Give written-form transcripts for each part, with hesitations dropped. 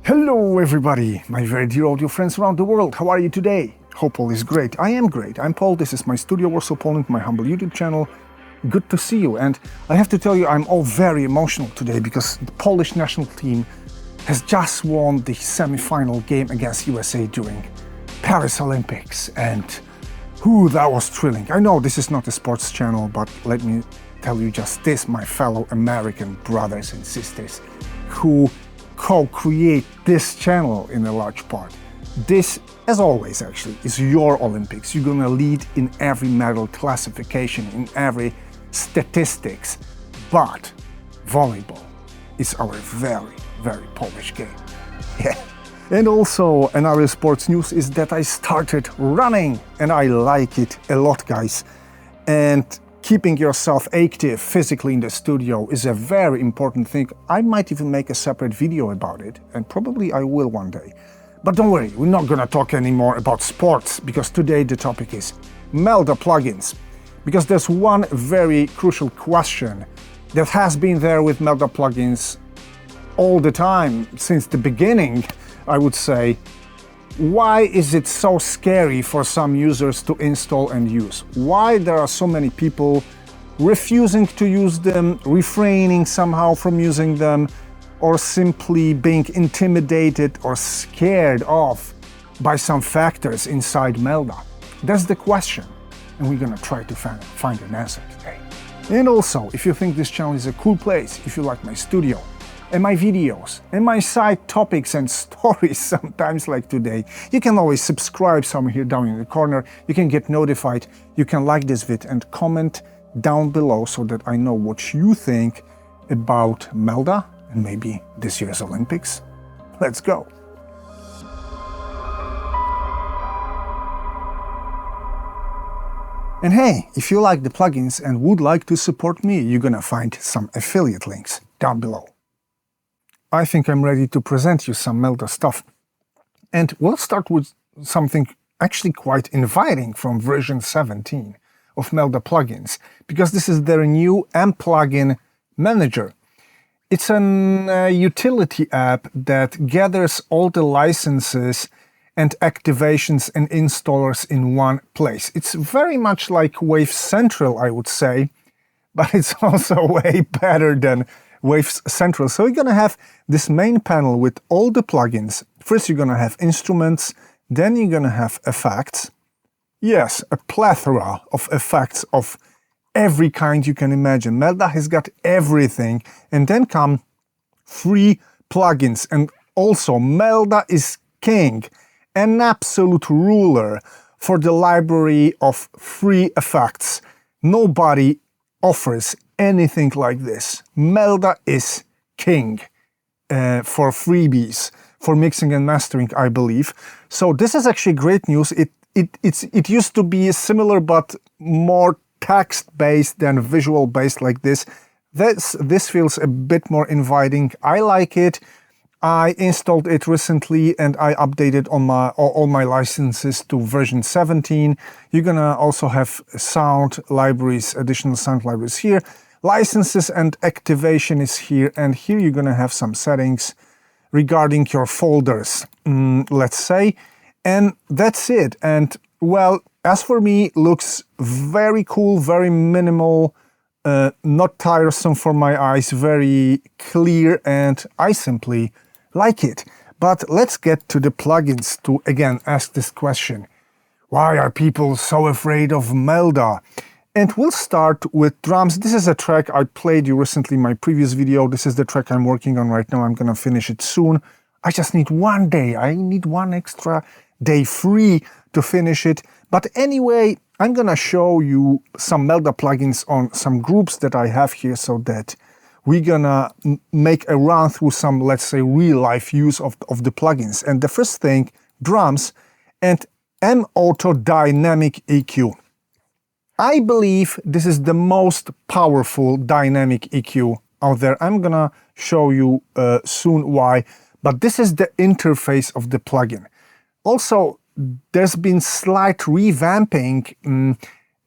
Hello everybody, my very dear audio friends around the world. How are you today? Hope all is great. I am great. I'm Paul. This is my studio Warsaw, Poland, my humble YouTube channel. Good to see you. And I have to tell you, I'm all very emotional today because the Polish national team has just won the semi-final game against USA during Paris Olympics. And that was thrilling. I know this is not a sports channel, but let me tell you just this, my fellow American brothers and sisters who co-create this channel in a large part. This, as always actually, is your Olympics. You're gonna lead in every medal classification, in every statistics, but volleyball is our very, very Polish game. Yeah. And also another sports news is that I started running and I like it a lot, guys. And keeping yourself active physically in the studio is a very important thing. I might even make a separate video about it, and probably I will one day. But don't worry, we're not gonna talk anymore about sports, because today the topic is MELDA plugins. Because there's one very crucial question that has been there with MELDA plugins all the time, since the beginning, I would say. Why is it so scary for some users to install and use? Why there are so many people refusing to use them, refraining somehow from using them, or simply being intimidated or scared off by some factors inside MELDA? That's the question, and we're gonna try to find an answer today. And also, if you think this channel is a cool place, if you like my studio, and my videos, and my side topics and stories sometimes like today, you can always subscribe somewhere here down in the corner, you can get notified, you can like this vid and comment down below so that I know what you think about MELDA and maybe this year's Olympics. Let's go! And hey, if you like the plugins and would like to support me, you're gonna find some affiliate links down below. I think I'm ready to present you some MELDA stuff. And we'll start with something actually quite inviting from version 17 of MELDA plugins, because this is their new MPlugin Manager. It's an utility app that gathers all the licenses and activations and installers in one place. It's very much like Wave Central, I would say, but it's also way better than Wave Central. So you're gonna have this main panel with all the plugins. First you're gonna have instruments, then you're gonna have effects. Yes, a plethora of effects of every kind you can imagine. MELDA has got everything. And then come free plugins. And also MELDA is king, an absolute ruler for the library of free effects. Nobody offers anything like this. MELDA is king for freebies, for mixing and mastering, I believe. So this is actually great news. It used to be similar but more text-based than visual-based like this. This feels a bit more inviting. I like it. I installed it recently and I updated on all my licenses to version 17. You're gonna also have sound libraries, additional sound libraries here. Licenses and activation is here, and here you're gonna have some settings regarding your folders, let's say, and that's it. And well, as for me, looks very cool, very minimal, not tiresome for my eyes, very clear, and I simply like it. But let's get to the plugins to again ask this question. Why are people so afraid of MELDA? And we'll start with drums. This is a track I played you recently in my previous video. This is the track I'm working on right now. I'm gonna finish it soon. I just need one day. I need one extra day free to finish it. But anyway, I'm gonna show you some MELDA plugins on some groups that I have here so that we're gonna make a run through some, let's say, real-life use of the plugins. And the first thing, drums and MAutoDynamicEQ. I believe this is the most powerful dynamic EQ out there. I'm gonna show you soon why, but this is the interface of the plugin. Also, there's been slight revamping,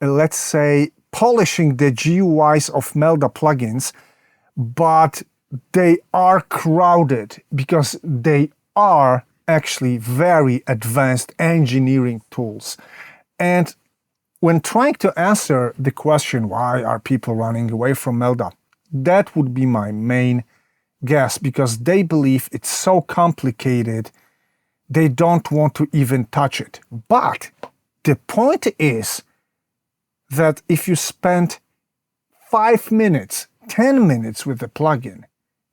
let's say, polishing the GUIs of MELDA plugins, but they are crowded because they are actually very advanced engineering tools. And when trying to answer the question, why are people running away from MELDA, that would be my main guess, because they believe it's so complicated, they don't want to even touch it. But the point is that if you spend 5 minutes, 10 minutes with the plugin,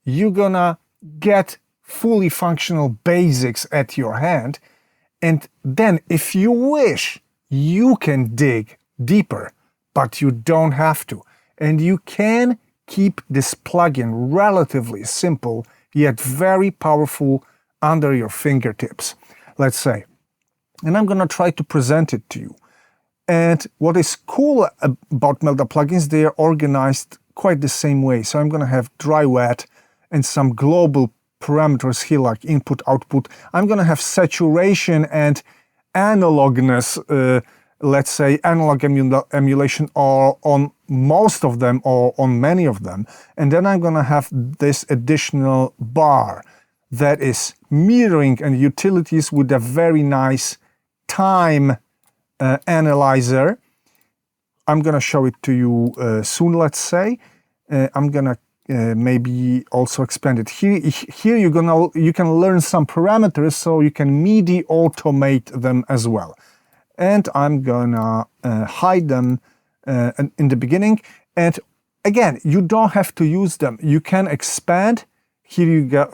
you're gonna get fully functional basics at your hand. And then if you wish, you can dig deeper, but you don't have to. And you can keep this plugin relatively simple, yet very powerful under your fingertips, let's say. And I'm gonna try to present it to you. And what is cool about MELDA plugins, they are organized quite the same way. So I'm gonna have dry, wet, and some global parameters here like input, output. I'm gonna have saturation and analogness, let's say analog emulation, or on most of them or on many of them. And then I'm gonna have this additional bar that is metering and utilities with a very nice time analyzer. I'm gonna show it to you soon, let's say. I'm gonna maybe also expand it. Here you can learn some parameters so you can MIDI automate them as well. And I'm gonna hide them in the beginning. And again, you don't have to use them. You can expand. Here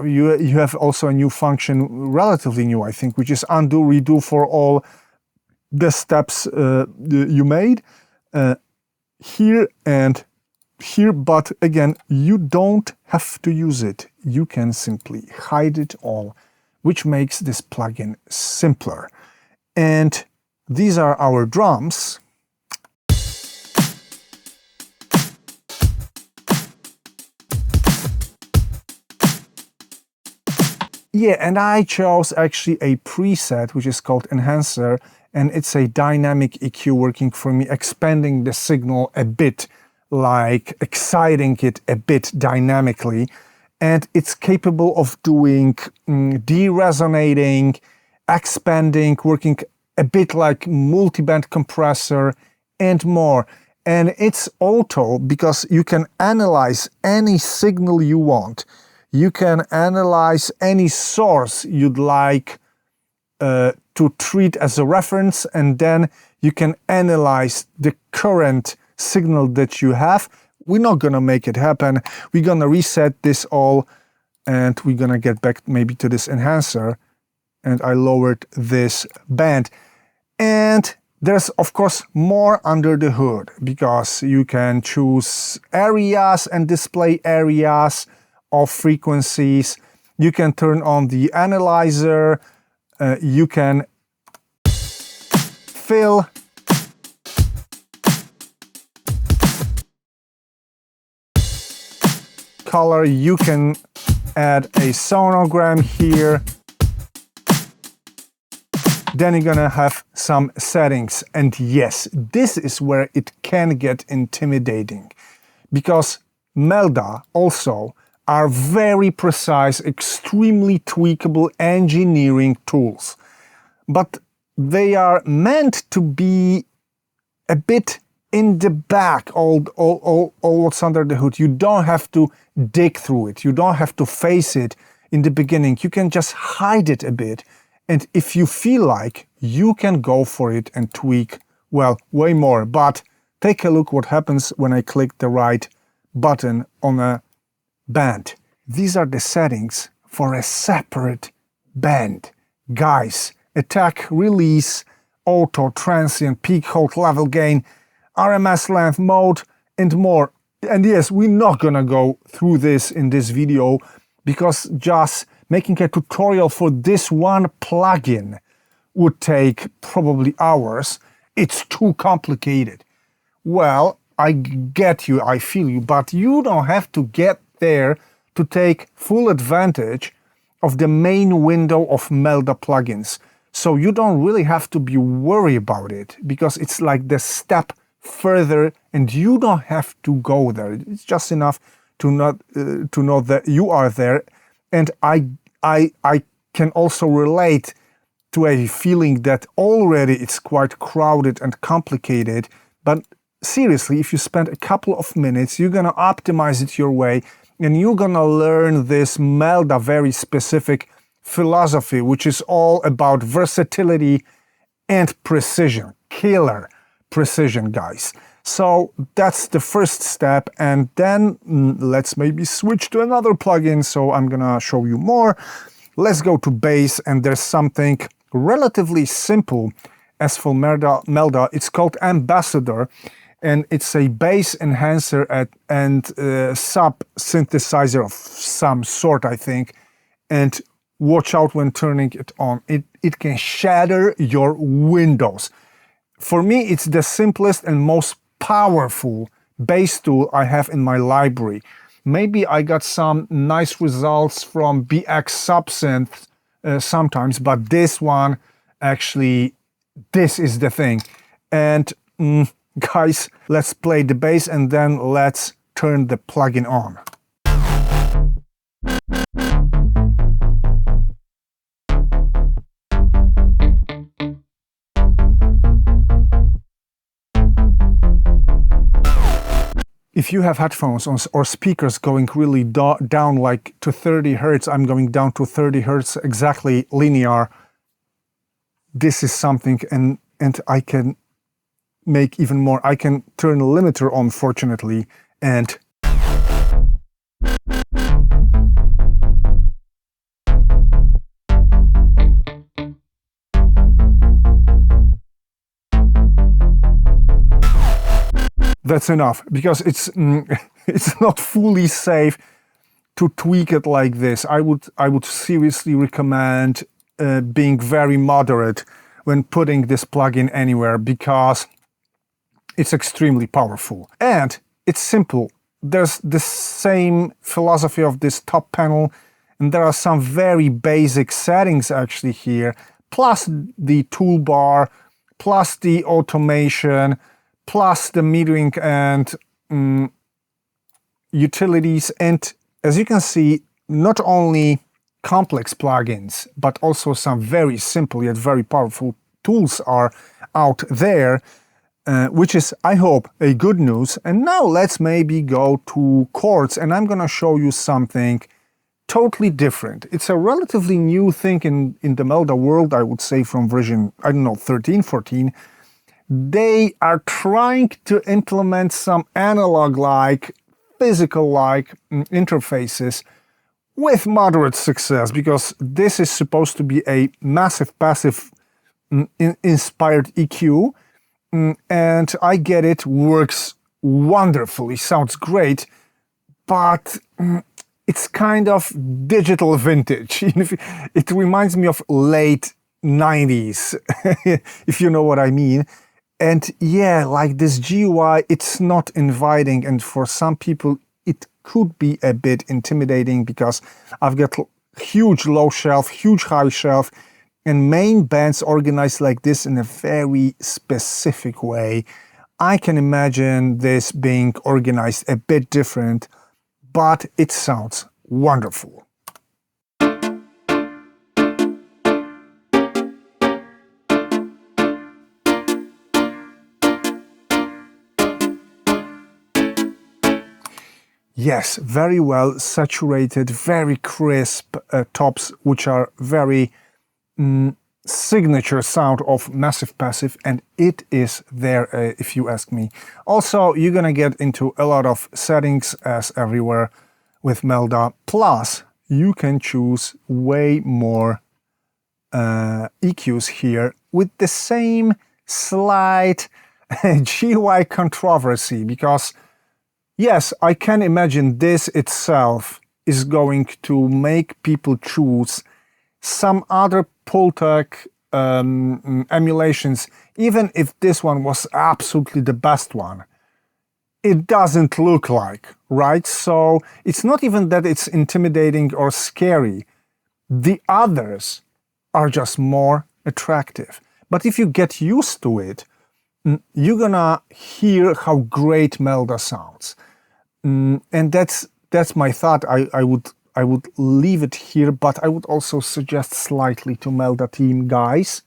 you have also a new function, relatively new, I think, which is undo, redo for all the steps you made here and here. But again, you don't have to use it. You can simply hide it all, which makes this plugin simpler. And these are our drums. Yeah, and I chose actually a preset which is called Enhancer, and it's a dynamic EQ working for me, expanding the signal a bit, like exciting it a bit dynamically. And it's capable of doing de-resonating, expanding, working a bit like multiband compressor and more. And it's auto because you can analyze any signal you want. You can analyze any source you'd like to treat as a reference, and then you can analyze the current signal that you have. We're not gonna make it happen. We're gonna reset this all, and we're gonna get back maybe to this enhancer. And I lowered this band. And there's of course more under the hood, because you can choose areas and display areas of frequencies. You can turn on the analyzer. You can fill color. You can add a sonogram here. Then you're gonna have some settings. And yes, this is where it can get intimidating, because MELDA also are very precise, extremely tweakable engineering tools. But they are meant to be a bit in the back, all what's under the hood. You don't have to dig through it. You don't have to face it in the beginning. You can just hide it a bit. And if you feel like, you can go for it and tweak, well, way more. But take a look what happens when I click the right button on a band. These are the settings for a separate band. Guys, attack, release, auto, transient, peak, hold, level gain, RMS length, mode, and more. And yes, we're not gonna go through this in this video, because just making a tutorial for this one plugin would take probably hours. It's too complicated. Well, I get you, I feel you, but you don't have to get there to take full advantage of the main window of MELDA plugins. So you don't really have to be worried about it, because it's like the step further and you don't have to go there. It's just enough to know that you are there, and I can also relate to a feeling that already it's quite crowded and complicated. But seriously, if you spend a couple of minutes, you're gonna optimize it your way, and you're gonna learn this MELDA very specific philosophy, which is all about versatility and precision. Killer precision, guys. So that's the first step, and then let's maybe switch to another plugin. So I'm gonna show you more. Let's go to bass, and there's something relatively simple as for MELDA. It's called MBassador, and it's a bass enhancer and sub synthesizer of some sort, I think. And watch out when turning it on. It can shatter your windows. For me, it's the simplest and most powerful bass tool I have in my library. Maybe I got some nice results from BX Subsynth sometimes, but this one, actually, this is the thing. And guys, let's play the bass and then let's turn the plugin on. If you have headphones or speakers going really down like to 30 Hertz, I'm going down to 30 Hertz, exactly linear. This is something, and I can make even more. I can turn the limiter on, fortunately, and that's enough, because it's not fully safe to tweak it like this. I would seriously recommend being very moderate when putting this plugin anywhere, because it's extremely powerful. And it's simple. There's the same philosophy of this top panel, and there are some very basic settings actually here, plus the toolbar, plus the automation, plus the metering and utilities. And as you can see, not only complex plugins, but also some very simple yet very powerful tools are out there, which is, I hope, a good news. And now let's maybe go to chords, and I'm gonna show you something totally different. It's a relatively new thing in the MELDA world, I would say, from version, I don't know, 13, 14. They are trying to implement some analog-like, physical-like interfaces with moderate success, because this is supposed to be a massive passive inspired EQ, and I get it, works wonderfully, sounds great, but it's kind of digital vintage. It reminds me of late 90s, if you know what I mean. And yeah, like this GUI, it's not inviting, and for some people it could be a bit intimidating, because I've got huge low shelf, huge high shelf, and main bands organized like this in a very specific way. I can imagine this being organized a bit different, but it sounds wonderful. Yes, very well saturated, very crisp tops, which are very signature sound of massive passive, and it is there, if you ask me. Also, you're gonna get into a lot of settings as everywhere with MELDA, plus you can choose way more EQs here with the same slight GUI controversy, because yes, I can imagine this itself is going to make people choose some other Pultec emulations, even if this one was absolutely the best one. It doesn't look like, right? So it's not even that it's intimidating or scary. The others are just more attractive. But if you get used to it, you're gonna hear how great MELDA sounds. And that's that's my thought. I would leave it here, but I would also suggest slightly to MELDA team, guys,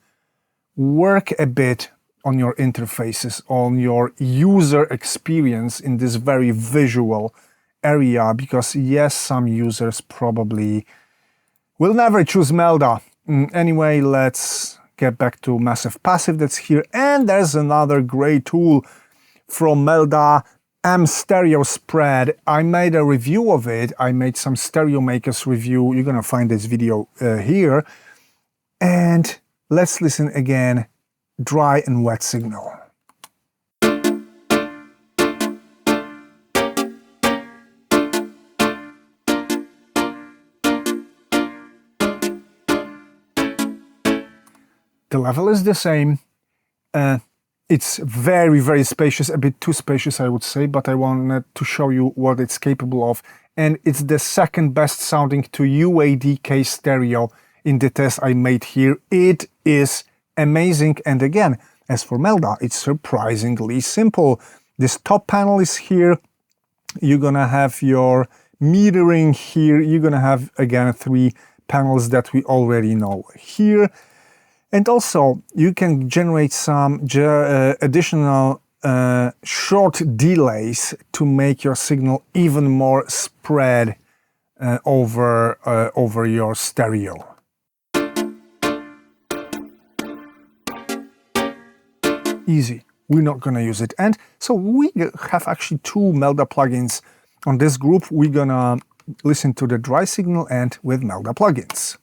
work a bit on your interfaces, on your user experience in this very visual area, because yes, some users probably will never choose MELDA. Anyway, let's get back to Massive Passive that's here. And there's another great tool from MELDA, MStereoSpread. I made a review of it. I made some Stereo Makers review. You're gonna find this video here. And let's listen again, dry and wet signal. The level is the same. It's very, very spacious, a bit too spacious, I would say, but I wanted to show you what it's capable of. And it's the second best sounding to UADK stereo in the test I made here. It is amazing. And again, as for MELDA, it's surprisingly simple. This top panel is here. You're gonna have your metering here. You're gonna have, again, 3 panels that we already know here. And also, you can generate some additional short delays to make your signal even more spread over your stereo. Easy. We're not going to use it. And so we have actually 2 MELDA plugins on this group. We're going to listen to the dry signal and with MELDA plugins.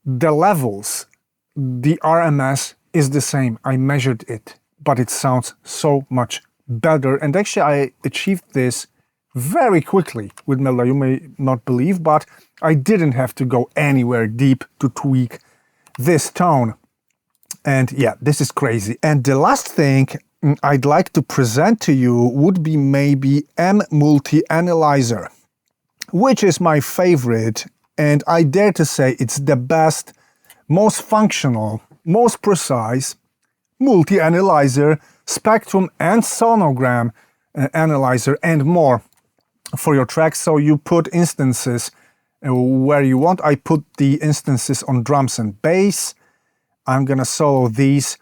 The levels, the RMS is the same. I measured it, but it sounds so much better. And actually, I achieved this very quickly with MELDA. You may not believe, but I didn't have to go anywhere deep to tweak this tone. And yeah, this is crazy. And the last thing I'd like to present to you would be maybe MMultiAnalyzer, which is my favorite. And I dare to say it's the best, most functional, most precise multi-analyzer, spectrum and sonogram analyzer and more for your tracks. So you put instances where you want. I put the instances on drums and bass. I'm gonna solo these,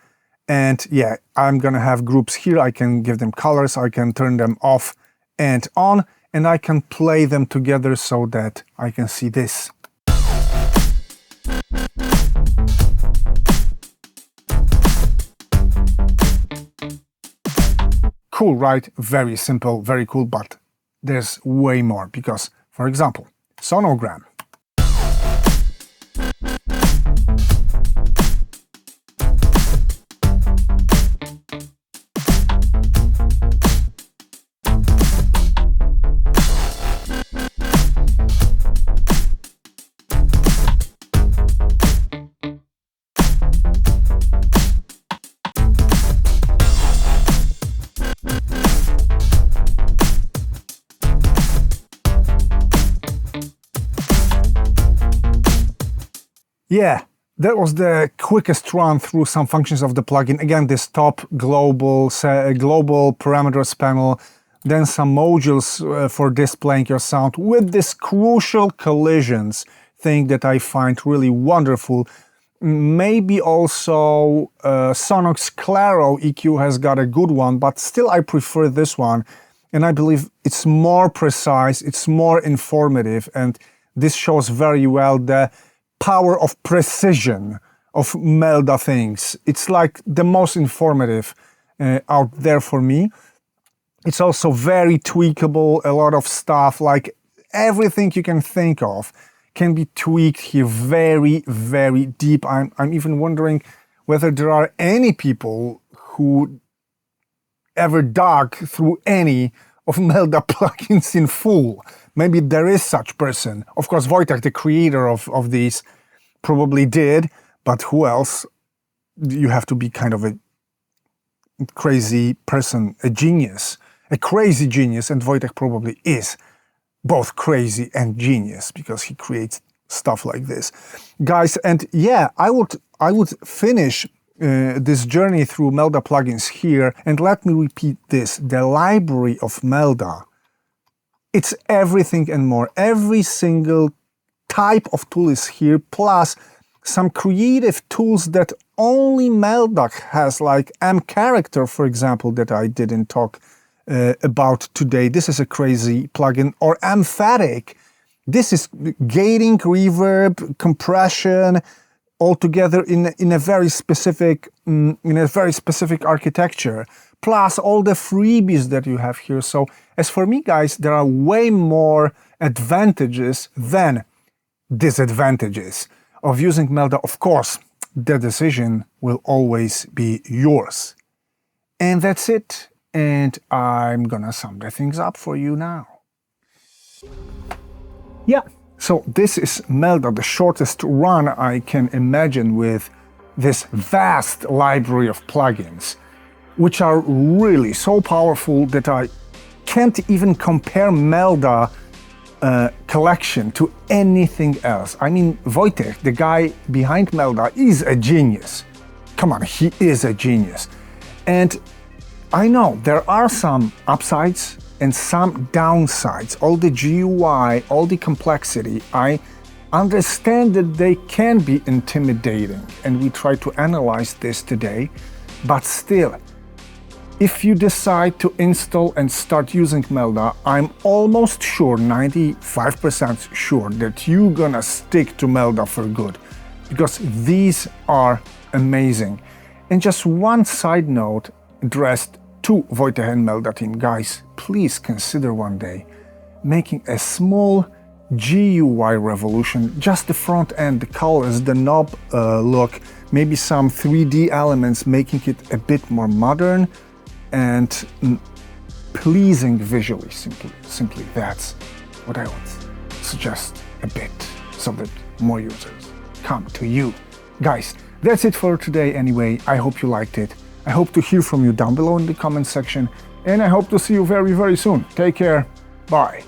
and yeah, I'm gonna have groups here. I can give them colors, I can turn them off and on, and I can play them together so that I can see this. Cool, right? Very simple, very cool, but there's way more because, for example, sonogram. Yeah, that was the quickest run through some functions of the plugin. Again, this top global parameters panel, then some modules for displaying your sound with this crucial collisions thing that I find really wonderful. Maybe also Sonox Claro EQ has got a good one, but still I prefer this one. And I believe it's more precise, it's more informative, and this shows very well the power of precision of MELDA things. It's like the most informative out there for me. It's also very tweakable. A lot of stuff, like everything you can think of, can be tweaked here very, very deep. I'm even wondering whether there are any people who ever dug through any of MELDA plugins in full. Maybe there is such person. Of course, Wojtek, the creator of these, probably did, but who else? You have to be kind of a crazy person, a genius, a crazy genius, and Wojtek probably is both crazy and genius because he creates stuff like this, guys. And yeah, I would finish this journey through MELDA plugins here, and let me repeat this: the library of MELDA, it's everything and more. Every single type of tool is here, plus some creative tools that only MELDA has, like MCharacter, for example, that I didn't talk about today. This is a crazy plugin. Or Emphatic. This is gating, reverb, compression, all together in a very specific architecture. Plus all the freebies that you have here. So as for me, guys, there are way more advantages than disadvantages of using MELDA. Of course, the decision will always be yours. And that's it. And I'm gonna sum the things up for you now. Yeah, so this is MELDA, the shortest run I can imagine with this vast library of plugins, which are really so powerful that I can't even compare MELDA collection to anything else. I mean, Wojtek, the guy behind MELDA, is a genius. Come on, he is a genius. And I know there are some upsides and some downsides. All the GUI, all the complexity, I understand that they can be intimidating, and we try to analyze this today. But still, if you decide to install and start using MELDA, I'm almost sure, 95% sure, that you're gonna stick to MELDA for good, because these are amazing. And just one side note addressed to Wojtek and MELDA team: guys, please consider one day making a small GUI revolution, just the front end, the colors, the knob look, maybe some 3D elements, making it a bit more modern and pleasing visually. Simply that's what I would suggest a bit, so that more users come to you. Guys, that's it for today anyway. I hope you liked it. I hope to hear from you down below in the comment section, and I hope to see you very, very soon. Take care. Bye.